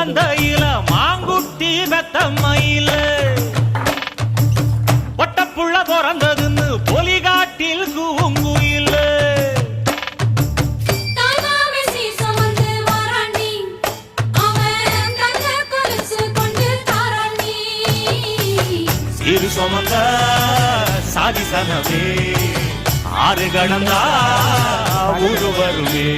மந்தையில மாங்குட்டி வெத்தம்மையில ஒட்டப்புள்ள பிறந்ததுன்னு பொலிகாட்டில் கூங்குயில இரு சுமந்த சாதிசனவே ஆறு கடந்தா ஊரு வருவே